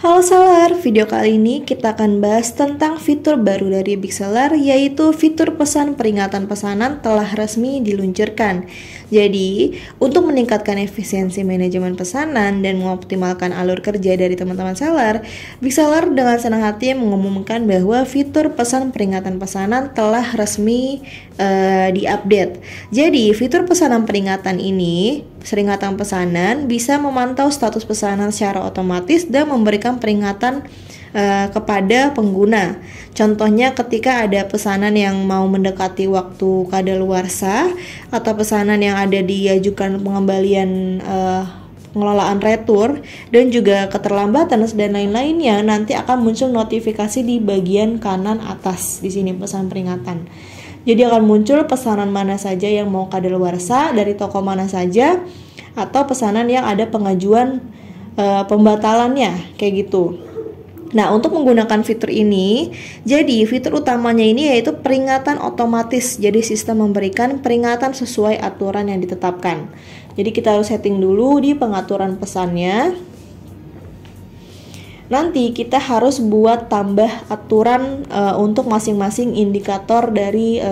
Halo seller, video kali ini kita akan bahas tentang fitur baru dari Big Seller, yaitu fitur pesan peringatan pesanan telah resmi diluncurkan. Jadi, untuk meningkatkan efisiensi manajemen pesanan dan mengoptimalkan alur kerja dari teman-teman seller, Big Seller dengan senang hati mengumumkan bahwa fitur pesan peringatan pesanan telah resmi diupdate. Jadi, fitur pesanan peringatan ini, peringatan pesanan bisa memantau status pesanan secara otomatis dan memberikan peringatan kepada pengguna. Contohnya ketika ada pesanan yang mau mendekati waktu kadaluarsa atau pesanan yang ada diajukan pengembalian pengelolaan retur dan juga keterlambatan dan lain-lainnya, nanti akan muncul notifikasi di bagian kanan atas di sini pesan peringatan. Jadi akan muncul pesanan mana saja yang mau kadaluarsa dari toko mana saja, atau pesanan yang ada pengajuan pembatalannya, kayak gitu. Nah, untuk menggunakan fitur ini, jadi fitur utamanya ini yaitu peringatan otomatis. Jadi sistem memberikan peringatan sesuai aturan yang ditetapkan. Jadi kita harus setting dulu di pengaturan pesannya. Nanti kita harus buat tambah aturan untuk masing-masing indikator dari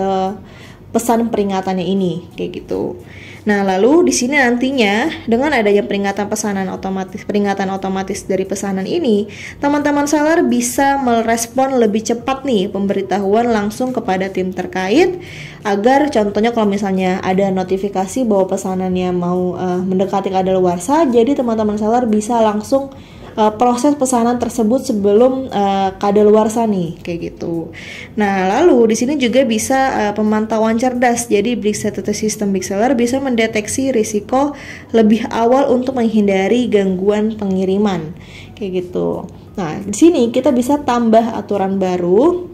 pesan peringatannya ini, kayak gitu. Nah, lalu di sini nantinya dengan adanya peringatan otomatis dari pesanan ini, teman-teman seller bisa merespon lebih cepat nih pemberitahuan langsung kepada tim terkait, agar contohnya kalau misalnya ada notifikasi bahwa pesanannya mau mendekati kadaluarsa, jadi teman-teman seller bisa langsung proses pesanan tersebut sebelum kadaluarsa nih, kayak gitu. Nah, lalu di sini juga bisa pemantauan cerdas. Jadi sistem Big Seller bisa mendeteksi risiko lebih awal untuk menghindari gangguan pengiriman, kayak gitu. Nah, di sini kita bisa tambah aturan baru.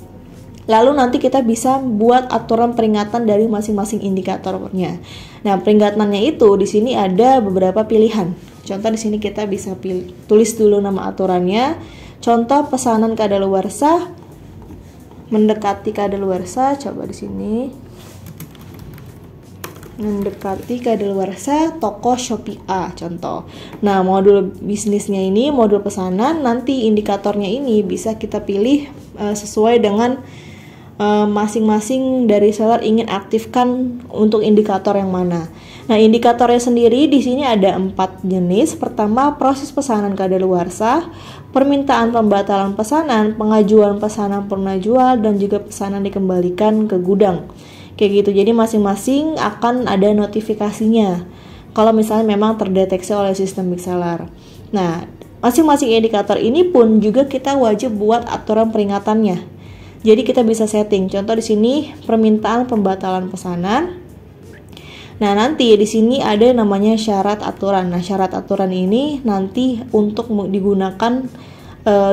Lalu nanti kita bisa buat aturan peringatan dari masing-masing indikatornya. Nah, peringatannya itu di sini ada beberapa pilihan. Contoh di sini kita bisa tulis dulu nama aturannya. Contoh pesanan kadaluarsa, mendekati kadaluarsa, coba di sini. Mendekati kadaluarsa toko Shopee A, contoh. Nah, modul bisnisnya ini, modul pesanan, nanti indikatornya ini bisa kita pilih sesuai dengan masing-masing dari seller ingin aktifkan untuk indikator yang mana. Nah, indikatornya sendiri di sini ada 4 jenis. Pertama, proses pesanan kadaluarsa, permintaan pembatalan pesanan, pengajuan pesanan purna jual, dan juga pesanan dikembalikan ke gudang. Kayak gitu. Jadi masing-masing akan ada notifikasinya kalau misalnya memang terdeteksi oleh sistem Big Seller. Nah, masing-masing indikator ini pun juga kita wajib buat aturan peringatannya. Jadi kita bisa setting. Contoh di sini permintaan pembatalan pesanan. Nah, nanti di sini ada namanya syarat aturan. Nah, syarat aturan ini nanti untuk digunakan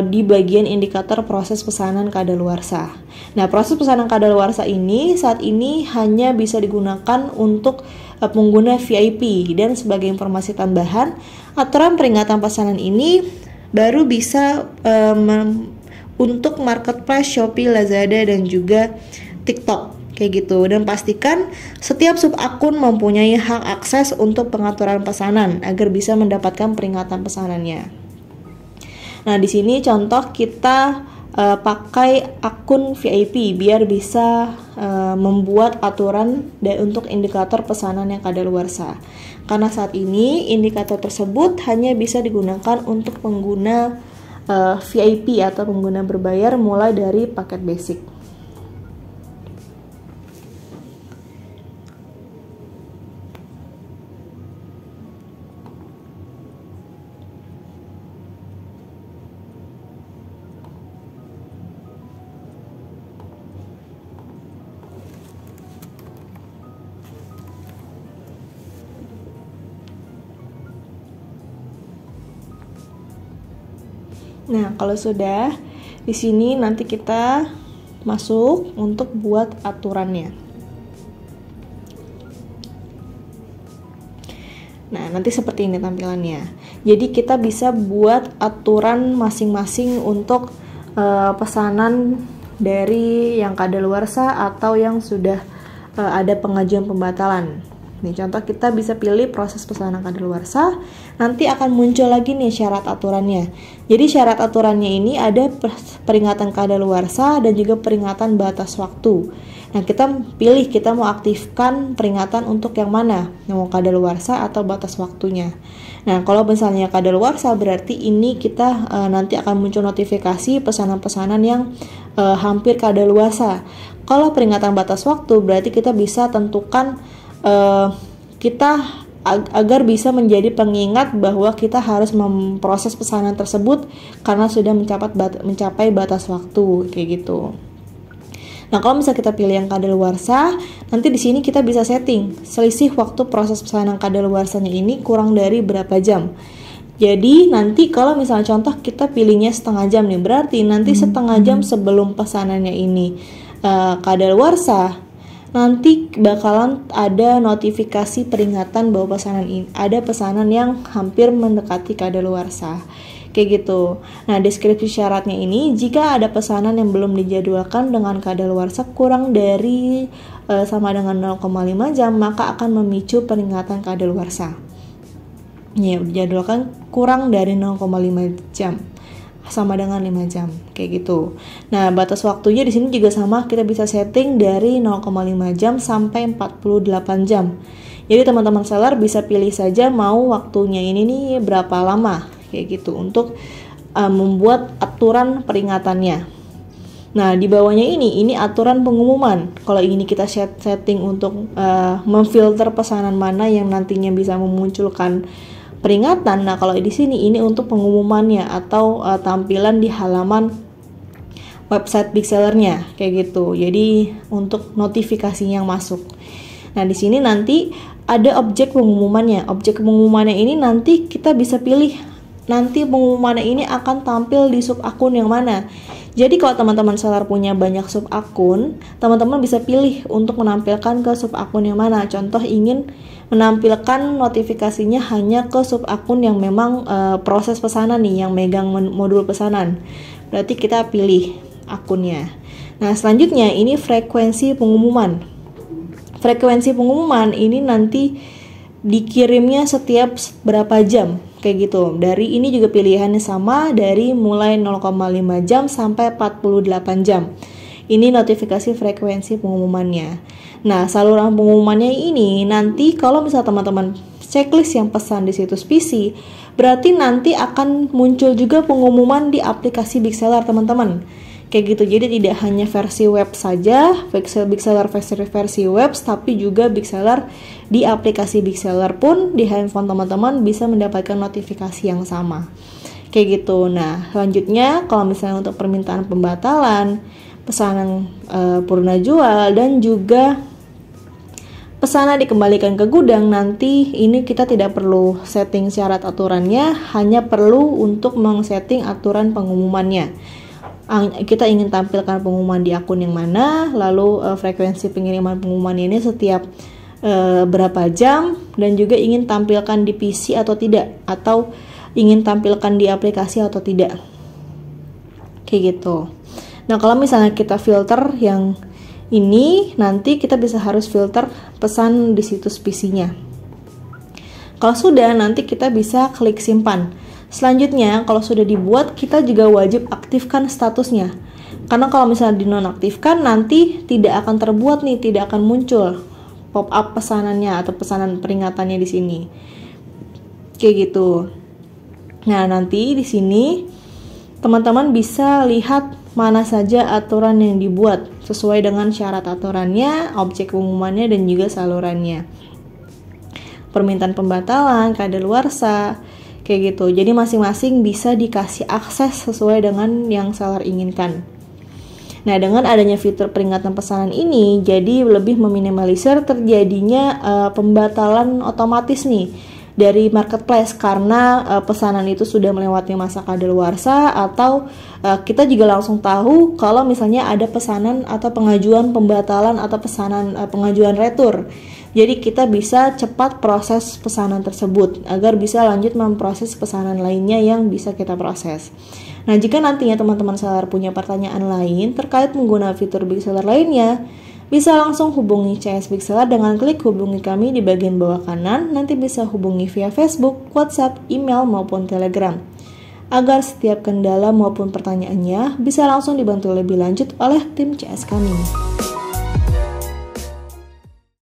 di bagian indikator proses pesanan kadaluarsa. Nah, proses pesanan kadaluarsa ini saat ini hanya bisa digunakan untuk pengguna VIP. Dan sebagai informasi tambahan, aturan peringatan pesanan ini baru bisa untuk marketplace Shopee, Lazada, dan juga TikTok, kayak gitu. Dan pastikan setiap sub akun mempunyai hak akses untuk pengaturan pesanan agar bisa mendapatkan peringatan pesanannya. Nah, di sini contoh kita pakai akun VIP biar bisa membuat aturan untuk indikator pesanan yang kadaluarsa. Karena saat ini indikator tersebut hanya bisa digunakan untuk pengguna VIP atau pengguna berbayar mulai dari paket basic. Nah, kalau sudah di sini nanti kita masuk untuk buat aturannya. Nah, nanti seperti ini tampilannya. Jadi kita bisa buat aturan masing-masing untuk pesanan dari yang kadaluarsa atau yang sudah ada pengajuan pembatalan. Nih, contoh kita bisa pilih proses pesanan kadaluarsa. nanti akan muncul lagi nih syarat aturannya. Jadi syarat aturannya ini ada peringatan kadaluarsa dan juga peringatan batas waktu. Nah, kita pilih kita mau aktifkan peringatan untuk yang mana, mau kadaluarsa atau batas waktunya. Nah, kalau misalnya kadaluarsa berarti ini kita nanti akan muncul notifikasi pesanan-pesanan yang hampir kadaluarsa. Kalau peringatan batas waktu berarti kita bisa tentukan kita agar bisa menjadi pengingat bahwa kita harus memproses pesanan tersebut karena sudah mencapai batas waktu kayak gitu. Nah, kalau misalnya kita pilih yang kadaluarsa, nanti di sini kita bisa setting selisih waktu proses pesanan kadaluarsanya ini kurang dari berapa jam. Jadi nanti kalau misalnya contoh kita pilihnya setengah jam nih, berarti nanti setengah jam sebelum pesanannya ini kadaluarsa, nanti bakalan ada notifikasi peringatan bahwa ada pesanan yang hampir mendekati kadaluarsa kayak gitu. Nah, deskripsi syaratnya ini, jika ada pesanan yang belum dijadwalkan dengan kadaluarsa kurang dari sama dengan 0,5 jam, maka akan memicu peringatan kadaluarsa. Ya, dijadwalkan kurang dari 0,5 jam sama dengan 5 jam kayak gitu. Nah, batas waktunya di sini juga sama, kita bisa setting dari 0,5 jam sampai 48 jam. Jadi teman-teman seller bisa pilih saja mau waktunya ini nih berapa lama kayak gitu untuk membuat aturan peringatannya. Nah, di bawahnya ini aturan pengumuman. Kalau ini kita setting untuk memfilter pesanan mana yang nantinya bisa memunculkan peringatan. Nah, kalau di sini ini untuk pengumumannya atau tampilan di halaman website big sellernya kayak gitu. Jadi untuk notifikasinya yang masuk. Nah, di sini nanti ada objek pengumumannya. Objek pengumumannya ini nanti kita bisa pilih nanti pengumumannya ini akan tampil di sub akun yang mana. Jadi kalau teman-teman seller punya banyak sub akun, teman-teman bisa pilih untuk menampilkan ke sub akun yang mana. Contoh ingin menampilkan notifikasinya hanya ke sub akun yang memang proses pesanan nih, yang megang modul pesanan. Berarti kita pilih akunnya. Nah, selanjutnya ini frekuensi pengumuman. Frekuensi pengumuman ini nanti dikirimnya setiap berapa jam kayak gitu. Dari ini juga pilihannya sama, dari mulai 0,5 jam sampai 48 jam. Ini notifikasi frekuensi pengumumannya. Nah, saluran pengumumannya ini nanti kalau misal teman-teman checklist yang pesan di situs PC, berarti nanti akan muncul juga pengumuman di aplikasi Big Seller teman-teman. Kayak gitu. Jadi tidak hanya versi web saja, Big Seller versi web, tapi juga Big Seller di aplikasi Big Seller pun di handphone teman-teman bisa mendapatkan notifikasi yang sama. Kayak gitu. Nah, selanjutnya kalau misalnya untuk permintaan pembatalan, pesanan purna jual, dan juga pesanan dikembalikan ke gudang, nanti ini kita tidak perlu setting syarat aturannya, hanya perlu untuk men-setting aturan pengumumannya. Kita ingin tampilkan pengumuman di akun yang mana, lalu frekuensi pengiriman pengumuman ini setiap berapa jam, dan juga ingin tampilkan di PC atau tidak, atau ingin tampilkan di aplikasi atau tidak, kayak gitu. Nah, kalau misalnya kita filter yang ini, nanti kita bisa harus filter pesan di situs PC-nya. Kalau sudah, nanti kita bisa klik simpan. Selanjutnya, kalau sudah dibuat, kita juga wajib aktifkan statusnya. Karena kalau misalnya dinonaktifkan, nanti tidak akan terbuat nih, tidak akan muncul pop-up pesanannya atau pesanan peringatannya di sini. Kayak gitu. Nah, nanti di sini teman-teman bisa lihat mana saja aturan yang dibuat sesuai dengan syarat aturannya, objek pengumumannya, dan juga salurannya. Permintaan pembatalan, kadaluarsa, kayak gitu. Jadi masing-masing bisa dikasih akses sesuai dengan yang seller inginkan. Nah, dengan adanya fitur peringatan pesanan ini, jadi lebih meminimalisir terjadinya pembatalan otomatis nih dari marketplace karena pesanan itu sudah melewati masa kadaluarsa, atau kita juga langsung tahu kalau misalnya ada pesanan atau pengajuan pembatalan atau pesanan pengajuan retur. Jadi kita bisa cepat proses pesanan tersebut agar bisa lanjut memproses pesanan lainnya yang bisa kita proses. Nah, jika nantinya teman-teman seller punya pertanyaan lain terkait menggunakan fitur Big Seller lainnya, Bisa langsung hubungi CS Big Seller dengan klik hubungi kami di bagian bawah kanan, nanti bisa hubungi via Facebook, WhatsApp, email, maupun Telegram. Agar setiap kendala maupun pertanyaannya bisa langsung dibantu lebih lanjut oleh tim CS kami.